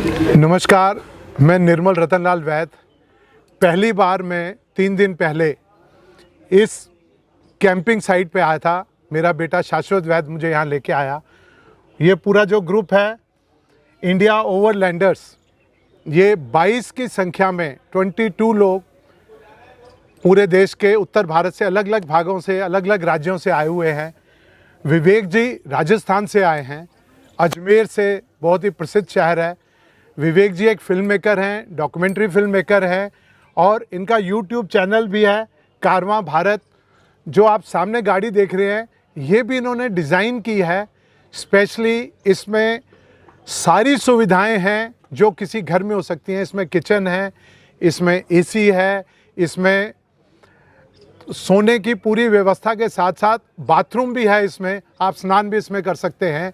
नमस्कार, मैं निर्मल रतनलाल वैद। पहली बार मैं 3 दिन पहले इस कैंपिंग साइट पे आया था। मेरा बेटा शाश्वत वैद मुझे यहाँ लेके आया। ये पूरा जो ग्रुप है इंडिया ओवरलैंडर्स, ये 22 की संख्या में 22 लोग पूरे देश के उत्तर भारत से अलग अलग भागों से, अलग अलग राज्यों से आए हुए हैं। विवेक जी राजस्थान से आए हैं, अजमेर से, बहुत ही प्रसिद्ध शहर है। विवेक जी एक फिल्म मेकर हैं, डॉक्यूमेंट्री फिल्म मेकर हैं और इनका यूट्यूब चैनल भी है कारवां भारत। जो आप सामने गाड़ी देख रहे हैं ये भी इन्होंने डिज़ाइन की है स्पेशली। इसमें सारी सुविधाएं हैं जो किसी घर में हो सकती हैं। इसमें किचन है, इसमें एसी है, इसमें सोने की पूरी व्यवस्था के साथ साथ बाथरूम भी है। इसमें आप स्नान भी इसमें कर सकते हैं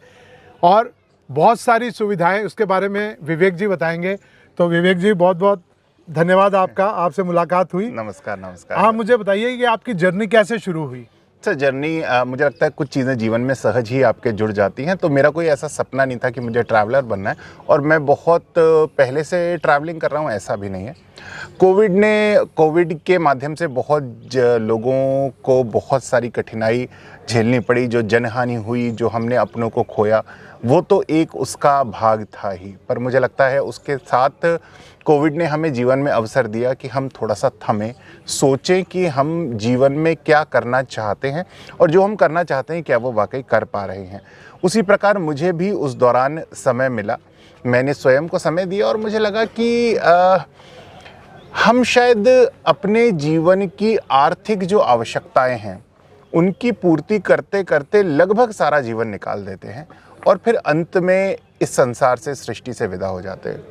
और बहुत सारी सुविधाएं। उसके बारे में विवेक जी बताएंगे। तो विवेक जी बहुत बहुत धन्यवाद आपका, आपसे मुलाकात हुई। नमस्कार। नमस्कार। आप मुझे बताइए कि आपकी जर्नी कैसे शुरू हुई? सर जर्नी मुझे लगता है कुछ चीज़ें जीवन में सहज ही आपके जुड़ जाती हैं। तो मेरा कोई ऐसा सपना नहीं था कि मुझे ट्रैवलर बनना है और मैं बहुत पहले से ट्रैवलिंग कर रहा हूँ, ऐसा भी नहीं है। कोविड के माध्यम से बहुत लोगों को बहुत सारी कठिनाई झेलनी पड़ी। जो जनहानि हुई, जो हमने अपनों को खोया, वो तो एक उसका भाग था ही। पर मुझे लगता है उसके साथ कोविड ने हमें जीवन में अवसर दिया कि हम थोड़ा सा थमें, सोचें कि हम जीवन में क्या करना चाहते हैं और जो हम करना चाहते हैं क्या वो वाकई कर पा रहे हैं। उसी प्रकार मुझे भी उस दौरान समय मिला, मैंने स्वयं को समय दिया और मुझे लगा कि हम शायद अपने जीवन की आर्थिक जो आवश्यकताएं हैं उनकी पूर्ति करते करते लगभग सारा जीवन निकाल देते हैं और फिर अंत में इस संसार से, सृष्टि से विदा हो जाते हैं।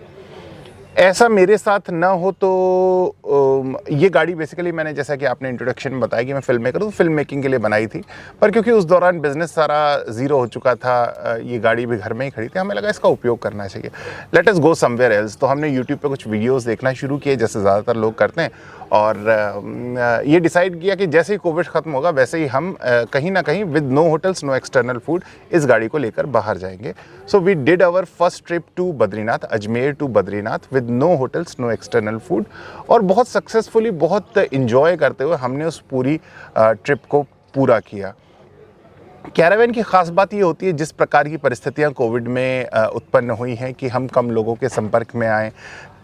ऐसा मेरे साथ ना हो तो ये गाड़ी बेसिकली मैंने, जैसा कि आपने इंट्रोडक्शन में बताया कि मैं फिल्म मेकर हूँ, तो फिल्म मेकिंग के लिए बनाई थी। पर क्योंकि उस दौरान बिजनेस सारा ज़ीरो हो चुका था, ये गाड़ी भी घर में ही खड़ी थी, हमें लगा इसका उपयोग करना चाहिए। Let us go somewhere else. तो हमने यूट्यूब पे कुछ वीडियोस देखना शुरू किए जैसे ज़्यादातर लोग करते हैं और ये डिसाइड किया कि जैसे ही कोविड ख़त्म होगा वैसे ही हम कहीं ना कहीं with no hotels, no external food इस गाड़ी को लेकर बाहर जाएंगे। So we did our first trip to Badrinath, Ajmer to Badrinath with no hotels, no external food और बहुत सक्सेसफुली, बहुत इंजॉय करते हुए हमने उस पूरी ट्रिप को पूरा किया। कैरावैन की ख़ास बात ये होती है जिस प्रकार की परिस्थितियाँ कोविड में उत्पन्न हुई हैं कि हम कम लोगों के संपर्क में आए,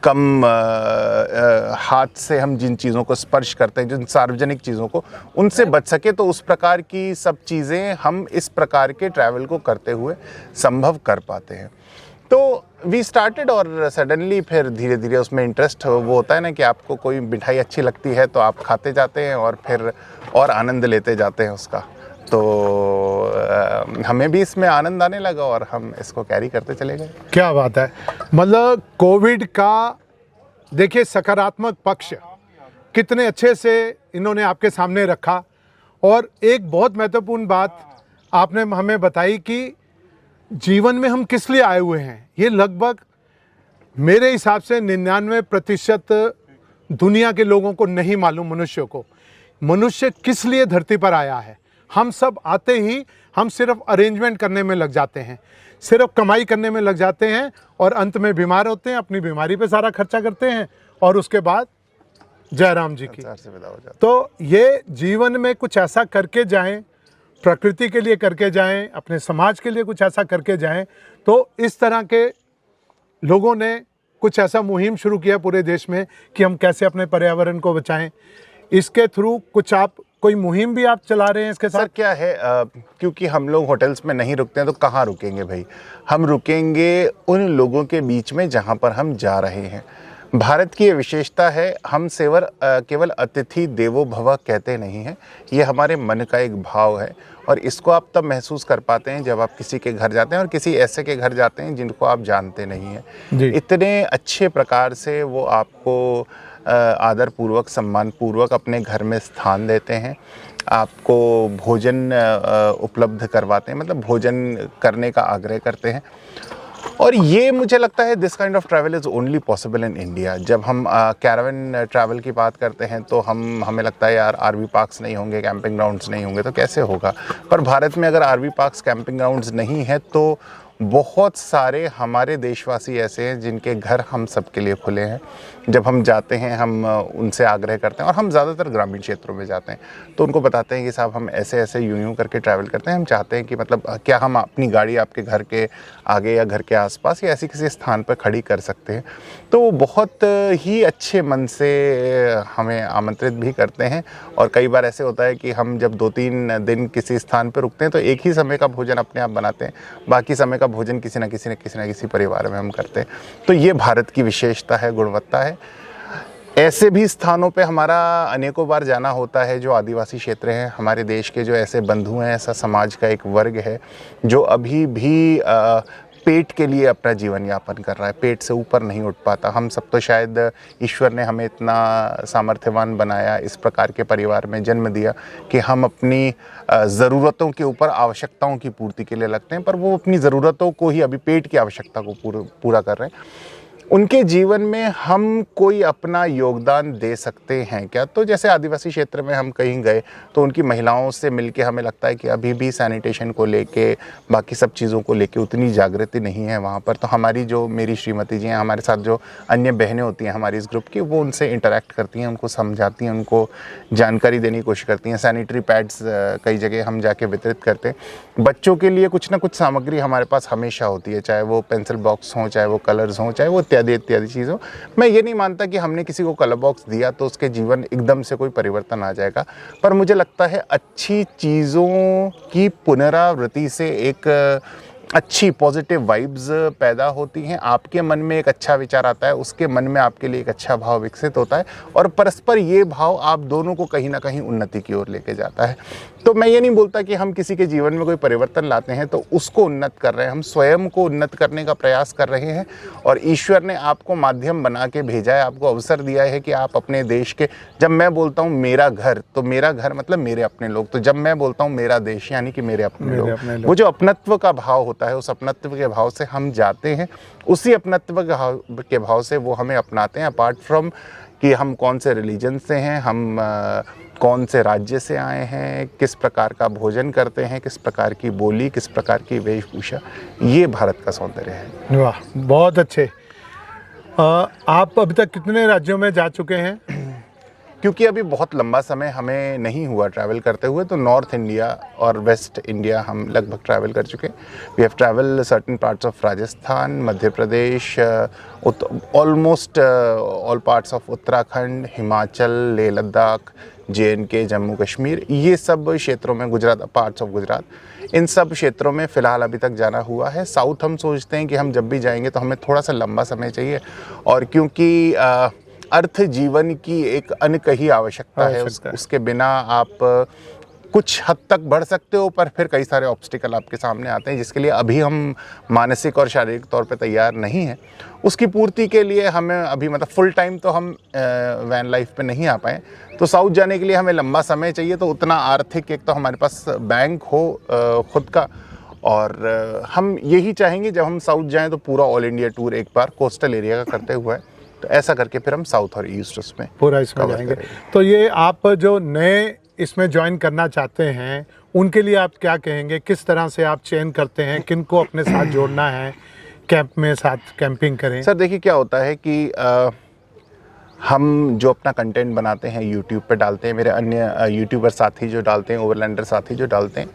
कम हाथ से हम जिन चीज़ों को स्पर्श करते हैं, जिन सार्वजनिक चीज़ों को, उनसे बच सके। तो उस प्रकार की सब चीज़ें हम इस प्रकार के ट्रैवल को करते हुए संभव कर पाते हैं। तो वी स्टार्टेड और सडनली फिर धीरे धीरे उसमें इंटरेस्ट वो होता है ना कि आपको कोई मिठाई अच्छी लगती है तो आप खाते जाते हैं और फिर और आनंद लेते जाते हैं उसका। तो हमें भी इसमें आनंद आने लगा और हम इसको कैरी करते चले गए। क्या बात है। मतलब कोविड का देखिए सकारात्मक पक्ष कितने अच्छे से इन्होंने आपके सामने रखा। और एक बहुत महत्वपूर्ण बात आपने हमें बताई कि जीवन में हम किस लिए आए हुए हैं। ये लगभग मेरे हिसाब से 99% दुनिया के लोगों को नहीं मालूम, मनुष्यों को, मनुष्य किस लिए धरती पर आया है। हम सब आते ही हम सिर्फ अरेंजमेंट करने में लग जाते हैं, सिर्फ कमाई करने में लग जाते हैं और अंत में बीमार होते हैं, अपनी बीमारी पे सारा खर्चा करते हैं और उसके बाद जयराम जी की। तो ये जीवन में कुछ ऐसा करके जाएं, प्रकृति के लिए करके जाएं, अपने समाज के लिए कुछ ऐसा करके जाएं। तो इस तरह के लोगों ने कुछ ऐसा मुहिम शुरू किया पूरे देश में कि हम कैसे अपने पर्यावरण को बचाएं। इसके थ्रू कुछ आप कोई मुहिम भी आप चला रहे हैं इसके साथ? सर क्या है, क्योंकि हम लोग होटल्स में नहीं रुकते हैं तो कहाँ रुकेंगे भाई। हम रुकेंगे उन लोगों के बीच में जहाँ पर हम जा रहे हैं। भारत की ये विशेषता है, हम केवल अतिथि देवो भव कहते नहीं हैं, ये हमारे मन का एक भाव है और इसको आप तब महसूस कर पाते हैं जब आप किसी के घर जाते हैं और किसी ऐसे के घर जाते हैं जिनको आप जानते नहीं हैं। इतने अच्छे प्रकार से वो आपको आदरपूर्वक, सम्मानपूर्वक अपने घर में स्थान देते हैं, आपको भोजन उपलब्ध करवाते हैं, मतलब भोजन करने का आग्रह करते हैं। और ये मुझे लगता है this kind of travel is only possible in India. जब हम कैरावन ट्रैवल की बात करते हैं तो हमें लगता है यार आरवी पार्क्स नहीं होंगे, कैंपिंग ग्राउंड्स नहीं होंगे तो कैसे होगा। पर भारत में अगर आरवी पार्क्स, कैंपिंग ग्राउंड्स नहीं है तो बहुत सारे हमारे देशवासी ऐसे हैं जिनके घर हम सबके लिए खुले हैं। जब हम जाते हैं हम उनसे आग्रह करते हैं, और हम ज़्यादातर ग्रामीण क्षेत्रों में जाते हैं, तो उनको बताते हैं कि साहब हम ऐसे ऐसे यूं करके ट्रैवल करते हैं, हम चाहते हैं कि मतलब क्या हम अपनी गाड़ी आपके घर के आगे या घर के आसपास या ऐसी किसी स्थान पर खड़ी कर सकते हैं। तो वो बहुत ही अच्छे मन से हमें आमंत्रित भी करते हैं। और कई बार ऐसे होता है कि हम जब 2-3 दिन किसी स्थान पर रुकते हैं तो एक ही समय का भोजन अपने आप बनाते हैं, बाकी समय का भोजन किसी न किसी परिवार में हम करते हैं। तो ये भारत की विशेषता है, गुणवत्ता है। ऐसे भी स्थानों पे हमारा अनेकों बार जाना होता है जो आदिवासी क्षेत्र हैं, हमारे देश के जो ऐसे बंधु हैं, ऐसा समाज का एक वर्ग है जो अभी भी पेट के लिए अपना जीवन यापन कर रहा है, पेट से ऊपर नहीं उठ पाता। हम सब तो शायद ईश्वर ने हमें इतना सामर्थ्यवान बनाया, इस प्रकार के परिवार में जन्म दिया कि हम अपनी ज़रूरतों के ऊपर आवश्यकताओं की पूर्ति के लिए लगते हैं, पर वो अपनी ज़रूरतों को ही, अभी पेट की आवश्यकता को पूरा कर रहे हैं। उनके जीवन में हम कोई अपना योगदान दे सकते हैं क्या? तो जैसे आदिवासी क्षेत्र में हम कहीं गए तो उनकी महिलाओं से मिलके हमें लगता है कि अभी भी सैनिटेशन को लेके, बाकी सब चीज़ों को लेके उतनी जागृति नहीं है वहाँ पर। तो हमारी जो, मेरी श्रीमती जी हैं, हमारे साथ जो अन्य बहनें होती हैं हमारी इस ग्रुप की, वो उनसे इंटरेक्ट करती हैं, उनको समझाती हैं, उनको जानकारी देने की कोशिश करती हैं। सैनिटरी पैड्स कई जगह हम जाके वितरित करते हैं। बच्चों के लिए कुछ ना कुछ सामग्री हमारे पास हमेशा होती है, चाहे वो पेंसिल बॉक्स हों, चाहे वो कलर्स हों, चाहे वो इत्यादि चीज़ों। मैं ये नहीं मानता कि हमने किसी को कलर बॉक्स दिया तो उसके जीवन एकदम से कोई परिवर्तन आ जाएगा, पर मुझे लगता है अच्छी चीज़ों की पुनरावृत्ति से एक अच्छी पॉजिटिव वाइब्स पैदा होती हैं। आपके मन में एक अच्छा विचार आता है, उसके मन में आपके लिए एक अच्छा भाव विकसित होता है, और परस्पर ये भाव आप दोनों को कहीं ना कहीं उन्नति की ओर लेके जाता है। तो मैं ये नहीं बोलता कि हम किसी के जीवन में कोई परिवर्तन लाते हैं तो उसको उन्नत कर रहे हैं, हम स्वयं को उन्नत करने का प्रयास कर रहे हैं। और ईश्वर ने आपको माध्यम बना के भेजा है, आपको अवसर दिया है कि आप अपने देश के, जब मैं बोलता हूँ मेरा घर, तो मेरा घर मतलब मेरे अपने लोग, तो जब मैं बोलता हूँ मेरा देश यानी कि मेरे अपने लोग, वो जो अपनत्व का भाव होता है, उस अपनत्व के भाव से हम जाते हैं, उसी अपनत्व के भाव से वो हमें अपनाते हैं। अपार्ट फ्रॉम कि हम कौन से रिलीजन से हैं, हम कौन से राज्य से आए हैं, किस प्रकार का भोजन करते हैं, किस प्रकार की बोली, किस प्रकार की वेशभूषा, ये भारत का सौंदर्य है। वाह, बहुत अच्छे। आप अभी तक कितने राज्यों में जा चुके हैं? क्योंकि अभी बहुत लंबा समय हमें नहीं हुआ ट्रैवल करते हुए, तो नॉर्थ इंडिया और वेस्ट इंडिया हम लगभग ट्रैवल कर चुके। We have travel certain parts of Rajasthan, Madhya Pradesh, almost all parts of Uttarakhand, Himachal, Leh Ladakh, JNK, Jammu Kashmir, ये सब क्षेत्रों में, गुजरात, पार्ट्स ऑफ गुजरात, इन सब क्षेत्रों में फ़िलहाल अभी तक जाना हुआ है। साउथ हम सोचते हैं कि हम जब भी जाएंगे तो हमें थोड़ा सा लंबा समय चाहिए, और क्योंकि अर्थ जीवन की एक अनकही आवश्यकता है, उसके बिना आप कुछ हद तक बढ़ सकते हो, पर फिर कई सारे ऑब्स्टिकल आपके सामने आते हैं जिसके लिए अभी हम मानसिक और शारीरिक तौर पे तैयार नहीं हैं। उसकी पूर्ति के लिए हमें अभी, मतलब फुल टाइम तो हम वैन लाइफ पे नहीं आ पाए, तो साउथ जाने के लिए हमें लंबा समय चाहिए। तो उतना आर्थिक, एक तो हमारे पास बैंक हो खुद का, और हम यही चाहेंगे जब हम साउथ जाएँ तो पूरा ऑल इंडिया टूर एक बार कोस्टल एरिया का करते हुए, तो ऐसा करके फिर हम साउथ और ईस्ट उसमें पूरा इसमें जाएंगे। तो ये आप जो नए इसमें ज्वाइन करना चाहते हैं उनके लिए आप क्या कहेंगे? किस तरह से आप चयन करते हैं, किनको अपने साथ जोड़ना है, कैंप में साथ कैंपिंग करें? सर देखिए, क्या होता है कि हम जो अपना कंटेंट बनाते हैं यूट्यूब पे डालते हैं, मेरे अन्य यूट्यूबर साथी जो डालते हैं, ओवरलैंडर साथी जो डालते हैं,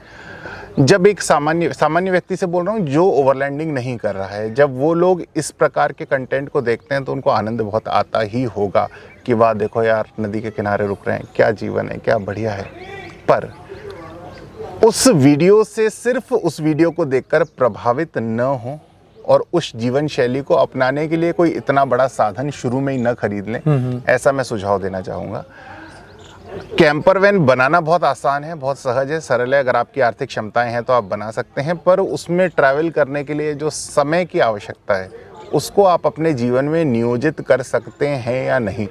जब एक सामान्य व्यक्ति से बोल रहा हूँ जो ओवरलैंडिंग नहीं कर रहा है, जब वो लोग इस प्रकार के कंटेंट को देखते हैं तो उनको आनंद बहुत आता ही होगा कि वाह देखो यार, नदी के किनारे रुक रहे हैं, क्या जीवन है, क्या बढ़िया है। पर उस वीडियो से, सिर्फ उस वीडियो को देखकर प्रभावित न हो और उस जीवन शैली को अपनाने के लिए कोई इतना बड़ा साधन शुरू में ही न खरीद लें, ऐसा मैं सुझाव देना चाहूँगा। कैंपर वैन बनाना बहुत आसान है, बहुत सहज है, सरल है। अगर आपकी आर्थिक क्षमताएं हैं तो आप बना सकते हैं, पर उसमें ट्रैवल करने के लिए जो समय की आवश्यकता है उसको आप अपने जीवन में नियोजित कर सकते हैं या नहीं,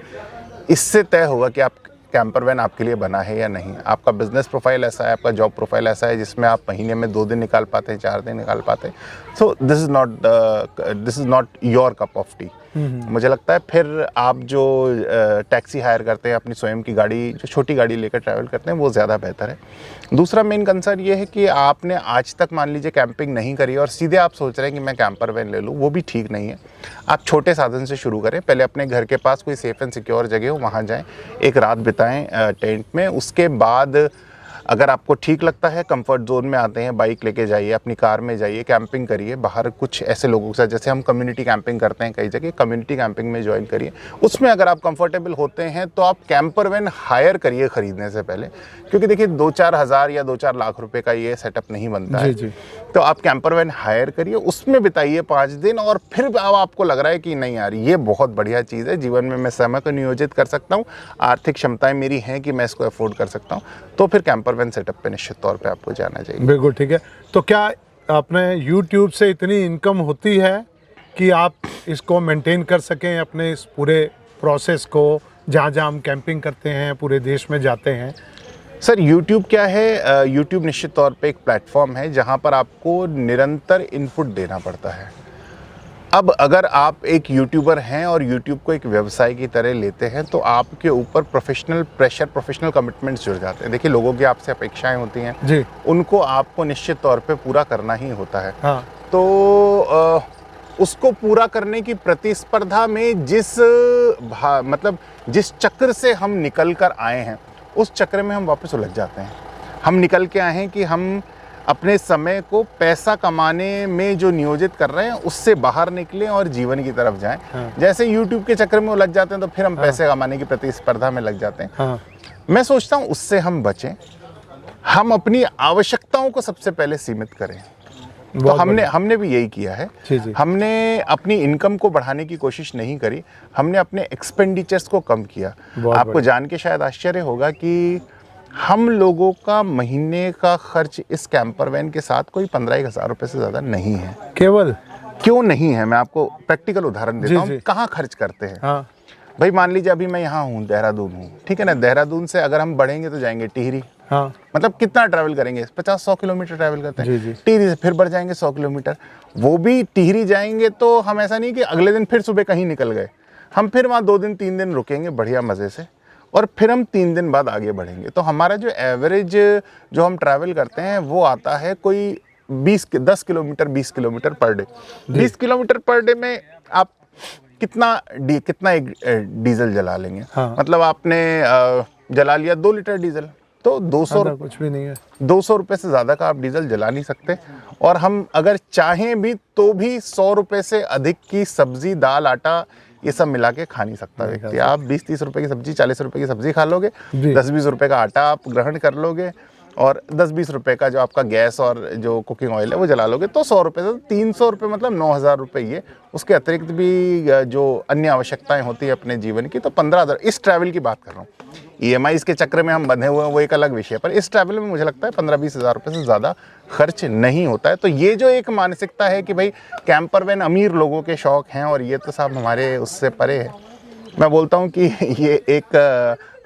इससे तय होगा कि आप कैंपर वैन आपके लिए बना है या नहीं। आपका बिजनेस प्रोफाइल ऐसा है, आपका जॉब प्रोफाइल ऐसा है जिसमें आप महीने में 2 दिन निकाल पाते हैं, 4 दिन निकाल पाते हैं, so this is not your cup of T. मुझे लगता है फिर आप जो टैक्सी हायर करते हैं, अपनी स्वयं की गाड़ी, जो छोटी गाड़ी लेकर ट्रैवल करते हैं, वो ज़्यादा बेहतर है। दूसरा मेन कंसर्न ये है कि आपने आज तक मान लीजिए कैंपिंग नहीं करी और सीधे आप सोच रहे हैं कि मैं कैंपर वैन ले लूँ, वो भी ठीक नहीं है। आप छोटे साधन से शुरू करें, पहले अपने घर के पास कोई सेफ़ एंड सिक्योर जगह हो, वहाँ जाएँ, एक रात बिताएँ टेंट में। उसके बाद अगर आपको ठीक लगता है, कंफर्ट जोन में आते हैं, बाइक लेके जाइए, अपनी कार में जाइए, कैंपिंग करिए बाहर कुछ ऐसे लोगों के साथ, जैसे हम कम्युनिटी कैंपिंग करते हैं कई जगह, कम्युनिटी कैंपिंग में ज्वाइन करिए। उसमें अगर आप कंफर्टेबल होते हैं तो आप कैंपर वैन हायर करिए खरीदने से पहले, क्योंकि देखिए 2-4 हज़ार या 2-4 लाख रुपए का ये सेटअप नहीं बनता है। जी। तो आप कैंपर वैन हायर करिए, उसमें बिताइए 5 दिन, और फिर अब आपको लग रहा है कि नहीं यार ये बहुत बढ़िया चीज़ है, जीवन में मैं समय को नियोजित कर सकता हूँ, आर्थिक क्षमताएं मेरी हैं कि मैं इसको अफोर्ड कर सकता हूँ, तो फिर कैंपर वैन सेटअप पे निश्चित तौर पे आपको जाना चाहिए। बिल्कुल ठीक है। तो क्या अपने YouTube से इतनी इनकम होती है कि आप इसको मेंटेन कर सकें, अपने इस पूरे प्रोसेस को, जहाँ जहाँ हम कैंपिंग करते हैं, पूरे देश में जाते हैं? सर YouTube क्या है, YouTube निश्चित तौर पे एक प्लेटफॉर्म है जहाँ पर आपको निरंतर इनपुट देना पड़ता है। अब अगर आप एक यूट्यूबर हैं और यूट्यूब को एक व्यवसाय की तरह लेते हैं, तो आपके ऊपर प्रोफेशनल प्रेशर, प्रोफेशनल कमिटमेंट्स जुड़ जाते हैं। देखिए लोगों की आपसे अपेक्षाएं होती हैं जी, उनको आपको निश्चित तौर पे पूरा करना ही होता है। हाँ, तो उसको पूरा करने की प्रतिस्पर्धा में मतलब जिस चक्र से हम निकल कर आए हैं, उस चक्र में हम वापस उलझ जाते हैं। हम निकल के आए हैं कि हम अपने समय को पैसा कमाने में जो नियोजित कर रहे हैं उससे बाहर निकलें और जीवन की तरफ जाएं। हाँ। जैसे YouTube के चक्कर में उलझ जाते हैं तो फिर हम पैसे कमाने की प्रतिस्पर्धा में लग जाते हैं। हाँ, मैं सोचता हूँ उससे हम बचें, हम अपनी आवश्यकताओं को सबसे पहले सीमित करें। तो हमने भी यही किया है। जी। हमने अपनी इनकम को बढ़ाने की कोशिश नहीं करी, हमने अपने एक्सपेंडिचर्स को कम किया। आपको जान के शायद आश्चर्य होगा कि हम लोगों का महीने का खर्च इस कैंपर वैन के साथ कोई 15-1 हज़ार रुपये से ज़्यादा नहीं है। केवल क्यों नहीं है, मैं आपको प्रैक्टिकल उदाहरण देता हूँ कहाँ खर्च करते हैं। हाँ, भाई मान लीजिए अभी मैं यहाँ हूँ, देहरादून हूँ, ठीक है ना। देहरादून से अगर हम बढ़ेंगे तो जाएंगे टिहरी। हाँ, मतलब कितना ट्रैवल करेंगे, 50-100 किलोमीटर ट्रैवल करते हैं। जी। टिहरी से फिर बढ़ जाएंगे 100 किलोमीटर। वो भी टिहरी जाएंगे तो हम ऐसा नहीं कि अगले दिन फिर सुबह कहीं निकल गए, हम फिर वहाँ 2 दिन 3 दिन रुकेंगे बढ़िया मज़े से, और फिर हम 3 दिन बाद आगे बढ़ेंगे। तो हमारा जो एवरेज जो हम ट्रैवल करते हैं वो आता है कोई 10 kilometre 20 kilometre per day. 20 kilometre per day में आप कितना एक डीजल जला लेंगे। हाँ। मतलब आपने जला लिया 2 लीटर डीजल, तो 200 कुछ भी नहीं है। 200 रुपये से ज़्यादा का आप डीजल जला नहीं सकते। और हम अगर चाहें भी तो भी 100 रुपये से अधिक की सब्जी, दाल, आटा ये सब मिला के खा नहीं सकता व्यक्ति। आप 20-30 रुपये की सब्जी, 40 रुपये की सब्जी खा लोगे, 10-20 रुपये का आटा आप ग्रहण कर लोगे, और 10-20 रुपये का जो आपका गैस और जो कुकिंग ऑयल है वो जला लोगे, तो 100 रुपये से 300 रुपये, मतलब 9,000 रुपये ये। उसके अतिरिक्त भी जो अन्य आवश्यकताएं होती है अपने जीवन की, तो 15,000। इस ट्रैवल की बात कर रहा हूँ। EMI के चक्कर में हम बंधे हुए हैं वो एक अलग विषय है, पर इस ट्रैवल में मुझे लगता है 15-20 हज़ार रुपये से ज़्यादा खर्च नहीं होता है। तो ये जो एक मानसिकता है कि भाई कैंपर वैन अमीर लोगों के शौक हैं और ये तो साहब हमारे उससे परे है, मैं बोलता हूँ कि ये एक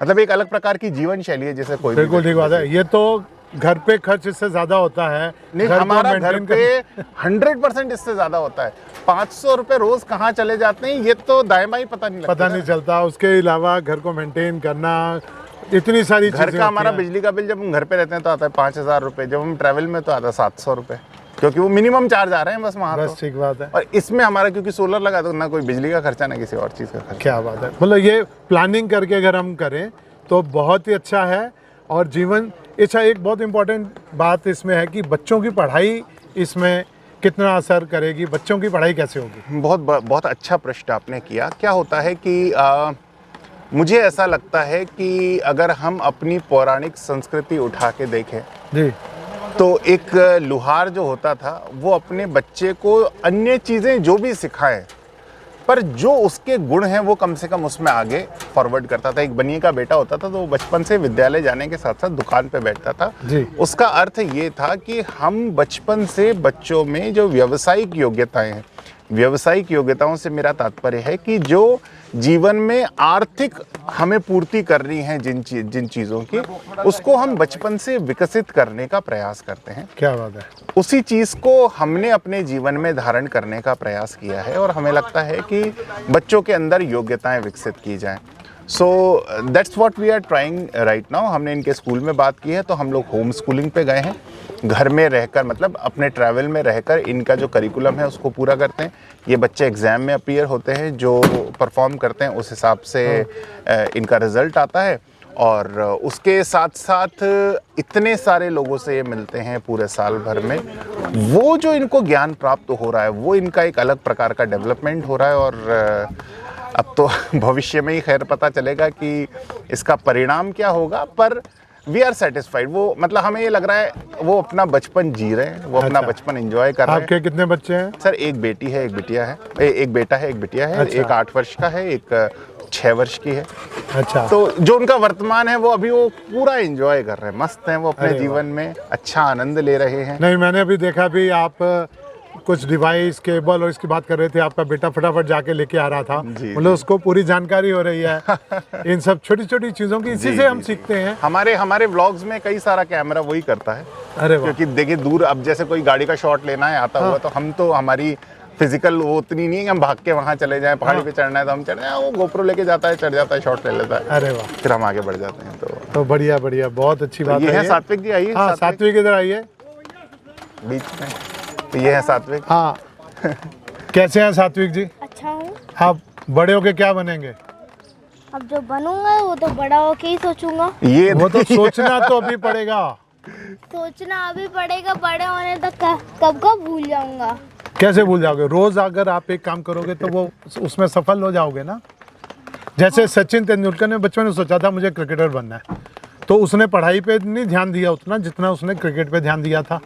मतलब एक अलग प्रकार की जीवन शैली है जिसे कोई बिल्कुल ठीक बात है। ये तो घर पे खर्च इससे ज्यादा होता है। नहीं, हमारा घर पे 100% इससे ज्यादा होता है। 500 रुपए रोज कहाँ चले जाते हैं ये तो दाएं बाएं पता नहीं चलता। उसके अलावा घर को मेंटेन करना, इतनी सारी घर का हमारा बिजली का बिल जब हम घर पे रहते हैं तो आता है 5,000 रुपये, जब हम ट्रैवल में तो आता है 700 रुपये, क्योंकि वो मिनिमम चार्ज आ रहे हैं बस वहाँ। बस ठीक बात है। और इसमें हमारा क्योंकि सोलर लगा तो ना कोई बिजली का खर्चा ना किसी और चीज़ का खर्चा। क्या बात है। मतलब ये प्लानिंग करके अगर हम करें तो बहुत ही अच्छा है। और जीवन अच्छा, एक बहुत इम्पोर्टेंट बात इसमें है कि बच्चों की पढ़ाई इसमें कितना असर करेगी, बच्चों की पढ़ाई कैसे होगी? बहुत अच्छा प्रश्न आपने किया। क्या होता है कि मुझे ऐसा लगता है कि अगर हम अपनी पौराणिक संस्कृति उठा के देखें जी, तो एक लुहार जो होता था वो अपने बच्चे को अन्य चीज़ें जो भी सिखाए, पर जो उसके गुण हैं वो कम से कम उसमें आगे फॉरवर्ड करता था। एक बनिए का बेटा होता था तो वो बचपन से विद्यालय जाने के साथ साथ दुकान पे बैठता था जी। उसका अर्थ ये था कि हम बचपन से बच्चों में जो व्यावसायिक योग्यताएं हैं, व्यावसायिक योग्यताओं से मेरा तात्पर्य है कि जो जीवन में आर्थिक हमें पूर्ति करनी है जिन चीज़ों की, उसको हम बचपन से विकसित करने का प्रयास करते हैं। क्या बात है। उसी चीज़ को हमने अपने जीवन में धारण करने का प्रयास किया है और हमें लगता है कि बच्चों के अंदर योग्यताएं विकसित की जाएं। So that's what we are trying right now. हमने इनके स्कूल में बात की है, तो हम लोग होम स्कूलिंग पे गए हैं, घर में रहकर, मतलब अपने ट्रैवल में रहकर इनका जो करिकुलम है उसको पूरा करते हैं। ये बच्चे एग्ज़ाम में अपीयर होते हैं, जो परफॉर्म करते हैं उस हिसाब से इनका रिज़ल्ट आता है। और उसके साथ साथ इतने सारे लोगों से ये मिलते हैं पूरे साल भर में, वो जो इनको ज्ञान प्राप्त हो रहा है वो इनका एक अलग प्रकार का डेवलपमेंट हो रहा है। और अब तो भविष्य में ही खैर पता चलेगा कि इसका परिणाम क्या होगा, पर वी आर सेटिस्फाइड। वो मतलब हमें ये लग रहा है वो अपना बचपन जी रहे हैं, वो अपना बचपन एंजॉय कर रहे हैं। आपके कितने बच्चे हैं? सर एक बेटी है, एक बिटिया है, एक बेटा है, एक बिटिया है। अच्छा। एक 8 वर्ष का है, एक 6 वर्ष की है। अच्छा। तो जो उनका वर्तमान है वो अभी वो पूरा एंजॉय कर रहे हैं, मस्त हैं वो अपने अरे जीवन में, अच्छा आनंद ले रहे हैं। नहीं, मैंने अभी देखा भी आप कुछ डिवाइस केबल और इसकी बात कर रहे थे, आपका बेटा फटाफट जाके लेके आ रहा था, जी, मतलब उसको पूरी जानकारी हो रही है इन सब छोटी छोटी चीज़ों की। इसी से हम सीखते हैं। हमारे व्लॉग्स में कई सारा कैमरा वही करता है। अरे वाह। क्योंकि देखिए दूर, अब जैसे कोई गाड़ी का शॉट लेना है आता हुआ, तो हम तो हमारी फिजिकल वो उतनी नहीं है कि हम भाग के वहाँ चले जाएं, पहाड़ी पे चढ़ना है तो हम चढ़ जाएं, वो गोप्रो लेके जाता है, चढ़ जाता है, शॉट ले लेता है। अरे वाह। फिर हम आगे बढ़ जाते हैं। तो बढ़िया बढ़िया, बहुत अच्छी बात ये है। है सात्विक जी, आइए। हाँ, सात्विक इधर आइए बीच में। तो ये है सात्विक। हाँ। कैसे हैं सात्विक जी? अच्छा हूँ। आप बड़े होके क्या बनेंगे? अब जो बनूंगा वो तो बड़ा होके ही सोचूंगा। ये वो तो सोचना तो अभी पड़ेगा। सोचना अभी पड़ेगा, बड़े होने तक कब कब भूल जाऊंगा। कैसे भूल जाओगे? रोज अगर आप एक काम करोगे तो वो उसमें सफल हो जाओगे ना। जैसे सचिन तेंदुलकर ने बचपन में सोचा था मुझे क्रिकेटर बनना है, तो उसने पढ़ाई पे नहीं ध्यान दिया उतना जितना उसने क्रिकेट पे ध्यान दिया था।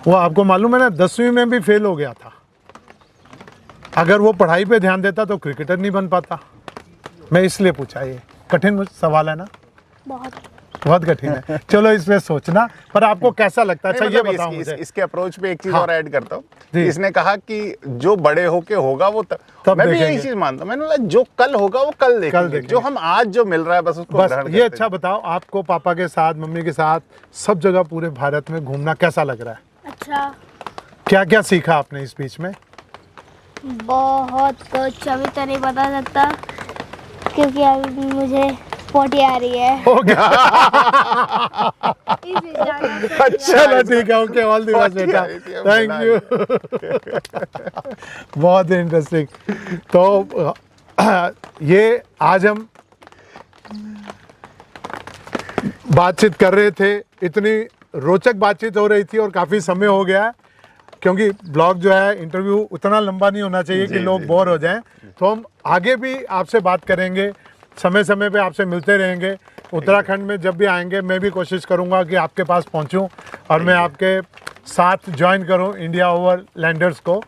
वो आपको मालूम है ना, 10वीं में भी फेल हो गया था। अगर वो पढ़ाई पे ध्यान देता तो क्रिकेटर नहीं बन पाता। मैं इसलिए पूछा, ये कठिन सवाल है ना, बहुत कठिन है। चलो इस पे सोचना। पर आपको कैसा लगता है? अच्छा ये बताओ मुझे। इसके अप्रोच पे एक चीज हाँ। और ऐड करता हूँ। जी। इसने कहा कि जो बड़े होके होगा वो तब मैं भी देखेंगे। यही चीज मानता हूँ। मैंने बोला जो कल होगा वो कल देखेंगे। जो हम आज जो मिल रहा है बस उसको बस ग्रहण ये करते अच्छा बताओ, आपको पापा के साथ मम्मी के साथ सब जगह पूरे भारत में घूमना कैसा लग रहा है? अच्छा, क्या क्या सीखा आपने इस बीच में? बहुत कुछ अभी तो नहीं बता सकता क्योंकि अभी मुझे पोटी आ रही है। हो गया। इसलिए जाना पड़ेगा। चलो ठीक है, ओके, ऑल द बेस्ट बेटा, थैंक यू। बहुत इंटरेस्टिंग। तो ये आज हम बातचीत कर रहे थे, इतनी रोचक बातचीत हो रही थी और काफ़ी समय हो गया है, क्योंकि ब्लॉग जो है, इंटरव्यू उतना लंबा नहीं होना चाहिए कि लोग बोर हो जाएं। तो हम आगे भी आपसे बात करेंगे, समय समय पे आपसे मिलते रहेंगे। उत्तराखंड में जब भी आएंगे मैं भी कोशिश करूंगा कि आपके पास पहुंचूं और मैं आपके साथ ज्वाइन करूं इंडिया ओवरलैंडर्स को।